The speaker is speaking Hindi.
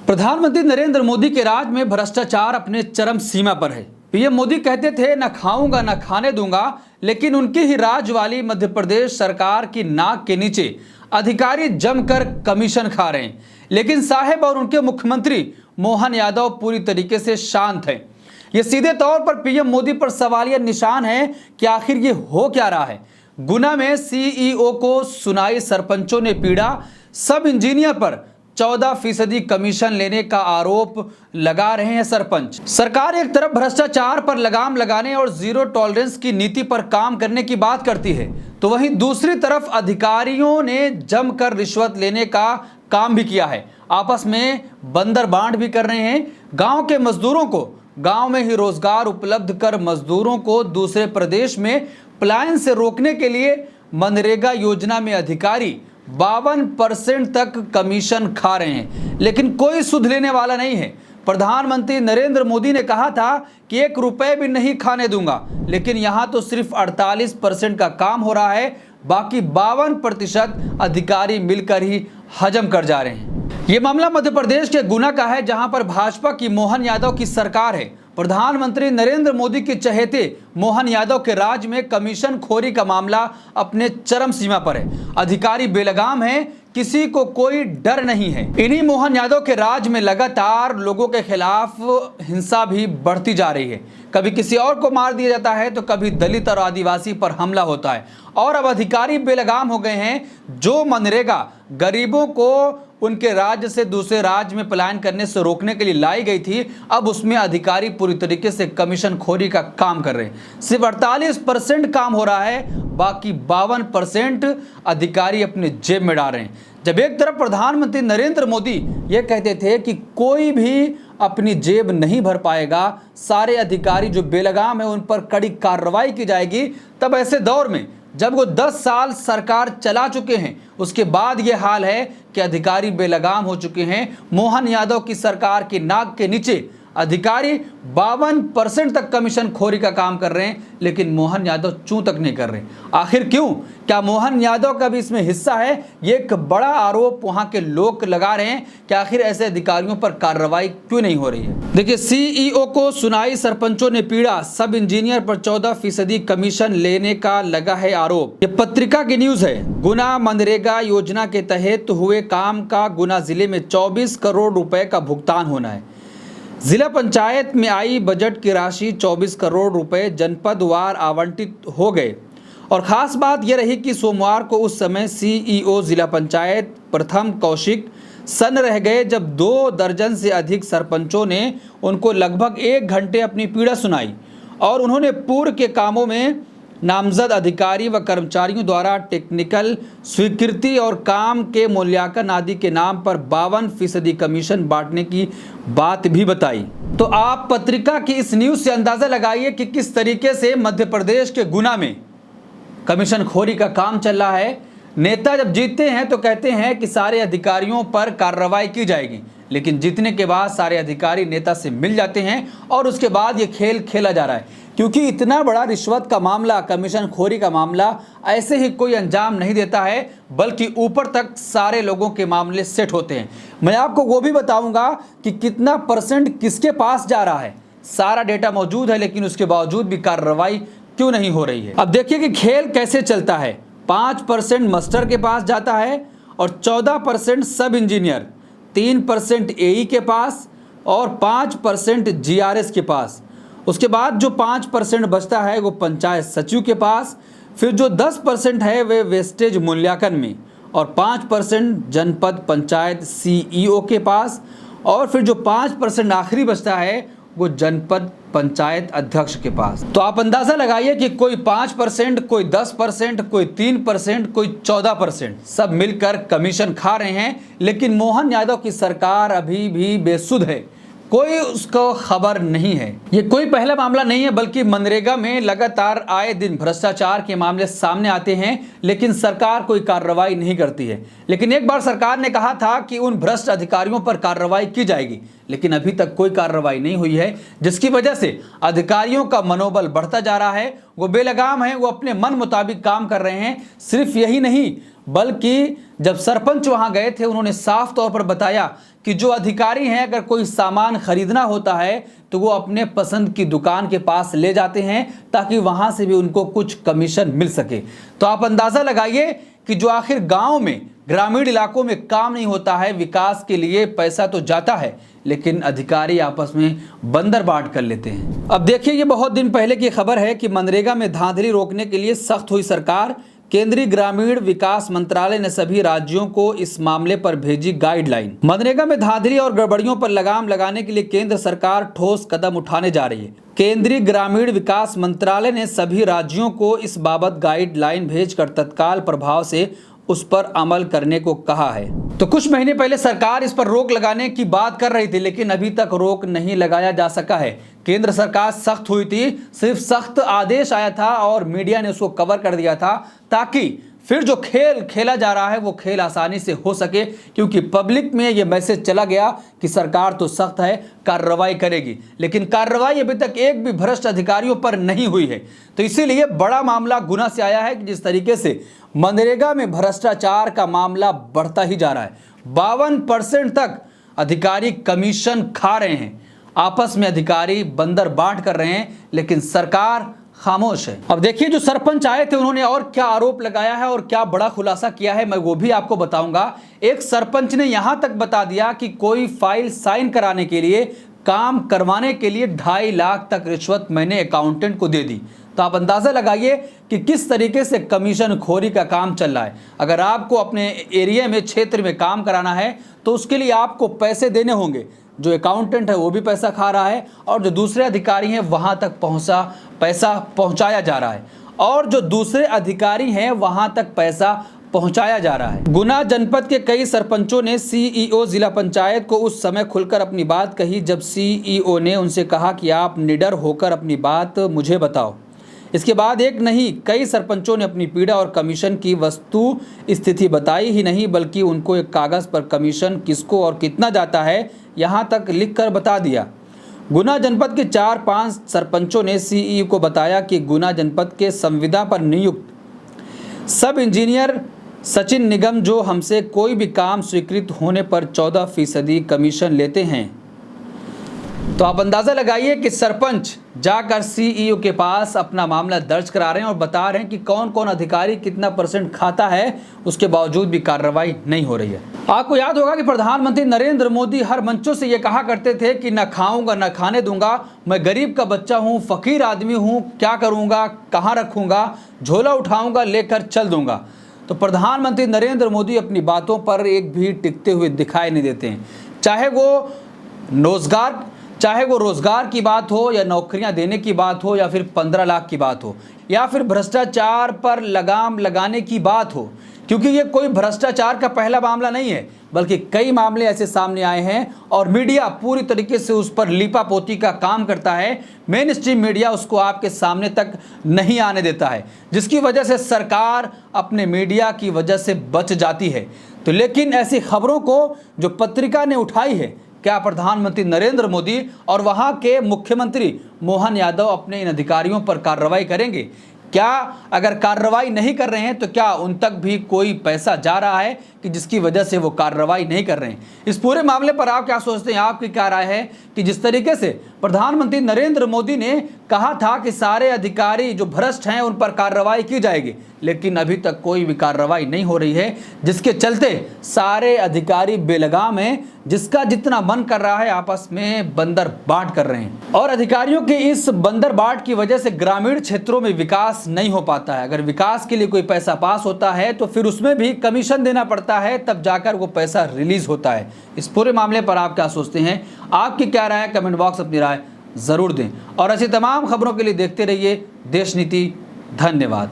प्रधानमंत्री नरेंद्र मोदी के राज में भ्रष्टाचार अपने चरम सीमा पर है। पीएम मोदी कहते थे न खाऊंगा न खाने दूंगा, लेकिन उनकी ही राज वाली मध्य प्रदेश सरकार की नाक के नीचे अधिकारी जमकर कमीशन खा रहे हैं। लेकिन साहब और उनके मुख्यमंत्री मोहन यादव पूरी तरीके से शांत हैं। ये सीधे तौर पर पीएम मोदी पर सवालिया निशान है कि आखिर ये हो क्या रहा है। गुना में सीईओ को सुनाई सरपंचों ने पीड़ा, सब इंजीनियर पर 14% कमीशन लेने का आरोप लगा रहे हैं सरपंच। सरकार एक तरफ भ्रष्टाचार पर लगाम लगाने और जीरो टॉलरेंस की नीति पर काम करने की बात करती है, तो वहीं दूसरी तरफ अधिकारियों ने जमकर रिश्वत लेने का काम भी किया है। आपस में बंदर बांट भी कर रहे हैं। गांव के मजदूरों को गांव में ही रोजगार उपलब्ध कर मजदूरों को दूसरे प्रदेश में पलायन से रोकने के लिए मनरेगा योजना में अधिकारी 52% तक कमीशन खा रहे हैं, लेकिन कोई सुध लेने वाला नहीं है। प्रधानमंत्री नरेंद्र मोदी ने कहा था कि 1 रुपए भी नहीं खाने दूंगा, लेकिन यहां तो सिर्फ 48% का काम हो रहा है, बाकी 52% अधिकारी मिलकर ही हजम कर जा रहे हैं। ये मामला मध्य प्रदेश के गुना का है, जहां पर भाजपा की मोहन यादव की सरकार है। प्रधानमंत्री नरेंद्र मोदी के चहेते मोहन यादव के राज में कमीशन खोरी का मामला अपने चरम सीमा पर है। अधिकारी बेलगाम हैं, किसी को कोई डर नहीं है। इन्हीं मोहन यादव के राज में लगातार लोगों के खिलाफ हिंसा भी बढ़ती जा रही है। कभी किसी और को मार दिया जाता है, तो कभी दलित और आदिवासी पर हमला होता है। और अब अधिकारी बेलगाम हो गए हैं। जो मनरेगा गरीबों को उनके राज्य से दूसरे राज्य में पलायन करने से रोकने के लिए लाई गई थी, अब उसमें अधिकारी पूरी तरीके से कमीशन खोरी का काम कर रहे हैं। सिर्फ 48% काम हो रहा है, बाकी 52% अधिकारी अपने जेब में डाल रहे हैं। जब एक तरफ प्रधानमंत्री नरेंद्र मोदी ये कहते थे कि कोई भी अपनी जेब नहीं भर पाएगा, सारे अधिकारी जो बेलगाम है उन पर कड़ी कार्रवाई की जाएगी, तब ऐसे दौर में जब वो 10 साल सरकार चला चुके हैं, उसके बाद ये हाल है कि अधिकारी बेलगाम हो चुके हैं। मोहन यादव की सरकार की नाक के नीचे अधिकारी 52% तक कमीशन खोरी का काम कर रहे हैं, लेकिन मोहन यादव चूं तक नहीं कर रहे। आखिर क्यों? क्या मोहन यादव का भी इसमें हिस्सा है? ये एक बड़ा आरोप वहां के लोग लगा रहे हैं कि आखिर ऐसे अधिकारियों पर कार्रवाई क्यों नहीं हो रही है। देखिए, सीईओ को सुनाई सरपंचों ने पीड़ा, सब इंजीनियर पर 14% कमीशन लेने का लगा है आरोप। ये पत्रिका की न्यूज है। गुना मनरेगा योजना के तहत हुए काम का गुना जिले में 24 करोड़ रुपए का भुगतान होना है। जिला पंचायत में आई बजट की राशि 24 करोड़ रुपए जनपदवार आवंटित हो गए। और खास बात यह रही कि सोमवार को उस समय सीईओ जिला पंचायत प्रथम कौशिक सन्न रह गए, जब 2 दर्जन से अधिक सरपंचों ने उनको लगभग 1 घंटे अपनी पीड़ा सुनाई और उन्होंने पूर्व के कामों में नामजद अधिकारी व कर्मचारियों द्वारा टेक्निकल स्वीकृति और काम के मूल्यांकन आदि के नाम पर 52% कमीशन बांटने की बात भी बताई। तो आप पत्रिका की इस न्यूज से अंदाजा लगाइए कि किस तरीके से मध्य प्रदेश के गुना में कमीशन खोरी का काम चल रहा है। नेता जब जीतते हैं तो कहते हैं कि सारे अधिकारियों पर कार्रवाई की जाएगी, लेकिन जीतने के बाद सारे अधिकारी नेता से मिल जाते हैं और उसके बाद ये खेल खेला जा रहा है। क्योंकि इतना बड़ा रिश्वत का मामला, कमीशन खोरी का मामला ऐसे ही कोई अंजाम नहीं देता है, बल्कि ऊपर तक सारे लोगों के मामले सेट होते हैं। मैं आपको वो भी बताऊंगा कि कितना % किसके पास जा रहा है। सारा डेटा मौजूद है, लेकिन उसके बावजूद भी कार्रवाई क्यों नहीं हो रही है। अब देखिए कि खेल कैसे चलता है। 5% मास्टर के पास जाता है और 14% सब इंजीनियर, 3% एई के पास और 5% जीआरएस के पास। उसके बाद जो 5% बचता है वो पंचायत सचिव के पास। फिर जो 10% है वे वेस्टेज मूल्यांकन में, और 5% जनपद पंचायत सीईओ के पास, और फिर जो 5% आखिरी बचता है वो जनपद पंचायत अध्यक्ष के पास। तो आप अंदाजा लगाइए कि कोई 5%, कोई 10%, कोई 3%, कोई 14%, सब मिलकर कमीशन खा रहे हैं। लेकिन मोहन यादव की सरकार अभी भी बेसुध है, कोई उसको खबर नहीं है। ये कोई पहला मामला नहीं है, बल्कि मनरेगा में लगातार आए दिन भ्रष्टाचार के मामले सामने आते हैं, लेकिन सरकार कोई कार्रवाई नहीं करती है। लेकिन एक बार सरकार ने कहा था कि उन भ्रष्ट अधिकारियों पर कार्रवाई की जाएगी, लेकिन अभी तक कोई कार्रवाई नहीं हुई है, जिसकी वजह से अधिकारियों का मनोबल बढ़ता जा रहा है। वो बेलगाम हैं, वो अपने मन मुताबिक काम कर रहे हैं। सिर्फ यही नहीं, बल्कि जब सरपंच वहां गए थे, उन्होंने साफ तौर पर बताया कि जो अधिकारी हैं अगर कोई सामान खरीदना होता है तो वो अपने पसंद की दुकान के पास ले जाते हैं ताकि वहां से भी उनको कुछ कमीशन मिल सके। तो आप अंदाजा लगाइए कि जो आखिर गांव में, ग्रामीण इलाकों में काम नहीं होता है, विकास के लिए पैसा तो जाता है लेकिन अधिकारी आपस में बंदर बांट कर लेते हैं। अब देखिए, ये बहुत दिन पहले की खबर है कि मनरेगा में धांधली रोकने के लिए सख्त हुई सरकार। केंद्रीय ग्रामीण विकास मंत्रालय ने सभी राज्यों को इस मामले पर भेजी गाइडलाइन। मनरेगा में धांधली और गड़बड़ियों पर लगाम लगाने के लिए केंद्र सरकार ठोस कदम उठाने जा रही है। केंद्रीय ग्रामीण विकास मंत्रालय ने सभी राज्यों को इस बाबत गाइडलाइन भेजकर तत्काल प्रभाव से उस पर अमल करने को कहा है। तो कुछ महीने पहले सरकार इस पर रोक लगाने की बात कर रही थी लेकिन अभी तक रोक नहीं लगाया जा सका है। केंद्र सरकार सख्त हुई थी, सिर्फ सख्त आदेश आया था और मीडिया ने उसको कवर कर दिया था ताकि फिर जो खेल खेला जा रहा है वो खेल आसानी से हो सके, क्योंकि पब्लिक में ये मैसेज चला गया कि सरकार तो सख्त है, कार्रवाई करेगी, लेकिन कार्रवाई अभी तक एक भी भ्रष्ट अधिकारियों पर नहीं हुई है। तो इसीलिए बड़ा मामला गुना से आया है कि जिस तरीके से मनरेगा में भ्रष्टाचार का मामला बढ़ता ही जा रहा है। 52% तक अधिकारी कमीशन खा रहे हैं, आपस में अधिकारी बंदर बांट कर रहे हैं, लेकिन सरकार खामोश है। अब देखिए, जो सरपंच आए थे उन्होंने और क्या आरोप लगाया है और क्या बड़ा खुलासा किया है, मैं वो भी आपको बताऊंगा। एक सरपंच ने यहां तक बता दिया कि कोई फाइल साइन कराने के लिए, काम करवाने के लिए 2.5 लाख तक रिश्वत मैंने अकाउंटेंट को दे दी। तो आप अंदाजा लगाइए कि किस तरीके से कमीशन खोरी का काम चल रहा है। अगर आपको अपने एरिया में, क्षेत्र में काम कराना है तो उसके लिए आपको पैसे देने होंगे। जो अकाउंटेंट है वो भी पैसा खा रहा है और जो दूसरे अधिकारी हैं वहां तक पैसा पहुंचाया जा रहा है, और जो दूसरे अधिकारी हैं वहां तक पैसा पहुंचाया जा रहा है। गुना जनपद के कई सरपंचों ने सीईओ जिला पंचायत को उस समय खुलकर अपनी बात कही जब सीईओ ने उनसे कहा कि आप निडर होकर अपनी बात मुझे बताओ। इसके बाद एक नहीं, कई सरपंचों ने अपनी पीड़ा और कमीशन की वस्तु स्थिति बताई ही नहीं, बल्कि उनको एक कागज़ पर कमीशन किसको और कितना जाता है यहां तक लिखकर बता दिया। गुना जनपद के 4-5 सरपंचों ने सीईओ को बताया कि गुना जनपद के संविदा पर नियुक्त सब इंजीनियर सचिन निगम जो हमसे कोई भी काम स्वीकृत होने पर 14% कमीशन लेते हैं। तो आप अंदाजा लगाइए कि सरपंच जाकर सीईओ के पास अपना मामला दर्ज करा रहे हैं और बता रहे हैं कि कौन कौन अधिकारी कितना % खाता है, उसके बावजूद भी कार्रवाई नहीं हो रही है। आपको याद होगा कि प्रधानमंत्री नरेंद्र मोदी हर मंचों से ये कहा करते थे कि न खाऊंगा न खाने दूंगा, मैं गरीब का बच्चा हूँ, फकीर आदमी हूँ, क्या करूँगा, कहाँ रखूँगा, झोला उठाऊँगा, लेकर चल दूंगा। तो प्रधानमंत्री नरेंद्र मोदी अपनी बातों पर एक भी टिकते हुए दिखाई नहीं देते हैं, चाहे वो रोजगार की बात हो या नौकरियां देने की बात हो या फिर 15 लाख की बात हो या फिर भ्रष्टाचार पर लगाम लगाने की बात हो, क्योंकि ये कोई भ्रष्टाचार का पहला मामला नहीं है, बल्कि कई मामले ऐसे सामने आए हैं और मीडिया पूरी तरीके से उस पर लीपापोती का काम करता है। मेन स्ट्रीम मीडिया उसको आपके सामने तक नहीं आने देता है, जिसकी वजह से सरकार अपने मीडिया की वजह से बच जाती है। तो लेकिन ऐसी खबरों को जो पत्रिका ने उठाई है, क्या प्रधानमंत्री नरेंद्र मोदी और वहां के मुख्यमंत्री मोहन यादव अपने इन अधिकारियों पर कार्रवाई करेंगे? क्या अगर कार्रवाई नहीं कर रहे हैं तो क्या उन तक भी कोई पैसा जा रहा है कि जिसकी वजह से वो कार्रवाई नहीं कर रहे हैं? इस पूरे मामले पर आप क्या सोचते हैं? आपकी क्या राय है कि जिस तरीके से प्रधानमंत्री नरेंद्र मोदी ने कहा था कि सारे अधिकारी जो भ्रष्ट हैं उन पर कार्रवाई की जाएगी, लेकिन अभी तक कोई भी कार्रवाई नहीं हो रही है, जिसके चलते सारे अधिकारी बेलगाम हैं, जिसका जितना मन कर रहा है आपस में बंदर बांट कर रहे हैं। और अधिकारियों के इस बंदर बांट की वजह से ग्रामीण क्षेत्रों में विकास नहीं हो पाता है। अगर विकास के लिए कोई पैसा पास होता है तो फिर उसमें भी कमीशन देना पड़ता है, तब जाकर वो पैसा रिलीज होता है। इस पूरे मामले पर आप क्या सोचते हैं? आपकी क्या राय है? कमेंट बॉक्स अपनी राय जरूर दें और ऐसी तमाम खबरों के लिए देखते रहिए देश नीति। धन्यवाद।